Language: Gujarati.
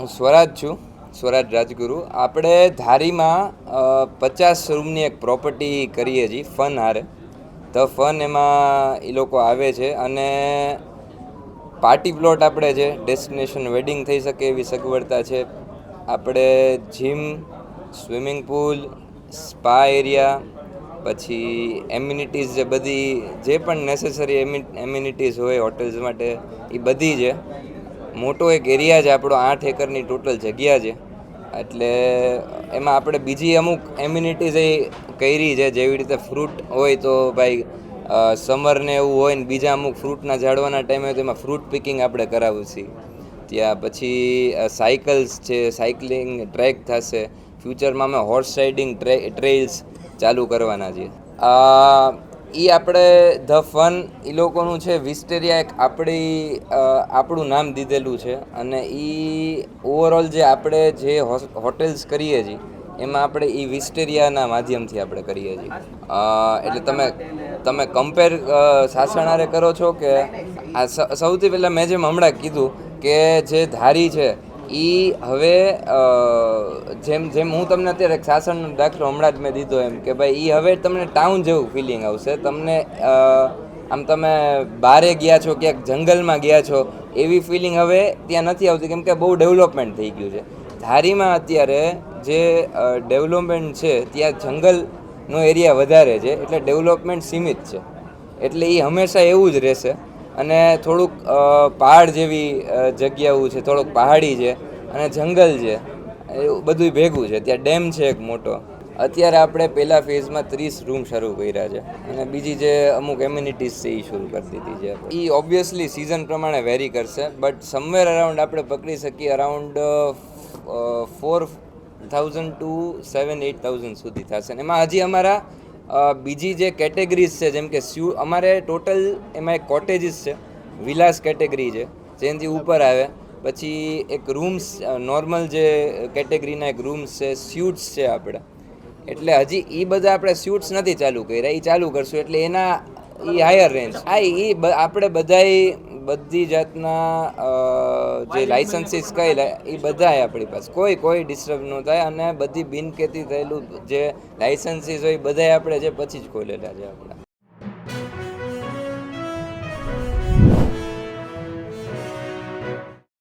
હું સ્વરાજ છું, સ્વરાજ રાજગુરુ. આપણે ધારીમાં 50 રૂમની એક પ્રોપર્ટી કરીએ છીએ ફન હારે. ધ ફન એમાં એ લોકો આવે છે અને પાર્ટી પ્લોટ આપણે છે, ડેસ્ટિનેશન વેડિંગ થઈ શકે એવી સગવડતા છે. આપણે gym, swimming pool, spa area, પછી એમ્યુનિટીઝ જે બધી જે પણ નેસેસરી એમ્યુનિટીઝ હોય હોટેલ્સ માટે એ બધી છે. મોટો એક એરિયા છે આપણો, 8 એકરની ટોટલ જગ્યા છે. એટલે એમાં આપણે બીજી અમુક એમ્યુનિટીઝ એ કરી છે, જેવી રીતે ફ્રૂટ હોય તો ભાઈ સમરને એવું હોય ને બીજા અમુક ફ્રૂટના ઝાડવાના ટાઈમે તો એમાં ફ્રૂટ પિકિંગ આપણે કરાવું છીએ ત્યાં. પછી સાયકલ્સ છે, સાયકલિંગ ટ્રેક થશે. ફ્યુચરમાં અમે હોર્સ રાઇડિંગ ટ્રેલ્સ ચાલુ કરવાના છીએ. એ આપણે ધ ફન એ લોકોનું છે. વિસ્ટેરિયા એક આપણું નામ દીધેલું છે અને એ ઓવરઓલ જે આપણે જે હોટેલ્સ કરીએ છીએ એમાં આપણે એ વિસ્ટેરિયાના માધ્યમથી આપણે કરીએ છીએ. એટલે તમે કમ્પેર સાસણારે કરો છો કે આ સૌથી પહેલાં મેં જેમ હમણાં કીધું કે જે ધારી છે એ હવે જેમ જેમ હું તમને અત્યારે સાસણનો દાખલો હમણાં જ મેં દીધો એમ કે ભાઈ એ હવે તમને ટાઉન જેવું ફિલિંગ આવશે. તમને આમ તમે બારે ગયા છો, ક્યાંક જંગલમાં ગયા છો એવી ફિલિંગ હવે ત્યાં નથી આવતી, કેમ કે બહુ ડેવલપમેન્ટ થઈ ગયું છે. ધારીમાં અત્યારે જે ડેવલપમેન્ટ છે ત્યાં જંગલનો એરિયા વધારે છે, એટલે ડેવલપમેન્ટ સીમિત છે. એટલે એ હંમેશા એવું જ રહેશે. અને થોડુંક પહાડ જેવી જગ્યાઓ છે, થોડુંક પહાડી છે અને જંગલ છે, એવું બધું ભેગું છે. ત્યાં ડેમ છે એક મોટો. અત્યારે આપણે પહેલા ફેઝમાં 30 રૂમ શરૂ કર્યા છે અને બીજી જે અમુક એમ્યુનિટીઝ છે એ શરૂ કરી દીધી છે. એ ઓબ્વિયસલી સિઝન પ્રમાણે વેરી કરશે, બટ સમવેર અરાઉન્ડ આપણે પકડી શકીએ અરાઉન્ડ 4,000 ટુ 7,000-8,000 સુધી થશે. એમાં હજી અમારા બીજી જે કેટેગરીઝ છે, જેમ કે અમારે ટોટલ એમાં એક કોટેજીસ છે, વિલાસ કેટેગરી છે જેનાથી ઉપર આવે. પછી એક રૂમ્સ નોર્મલ જે કેટેગરીના એક રૂમ્સ છે, સ્યુટ્સ છે આપણે. એટલે હજી એ બધા આપણે સ્યુટ્સ નથી ચાલુ કર્યા, એ ચાલુ કરશું એટલે એના એ હાયર રેન્જ. હા, એ આપણે બધી જાતના જે લાઇસન્સીસ કહેલા એ બધાય આપણી પાસે, કોઈ ડિસ્ટર્બ ન થાય. અને બધી બિનકેતી થયેલું જે લાઇસન્સીસ હોય એ બધાય આપણે જે પછી જ ખોલેલા છે આપણા.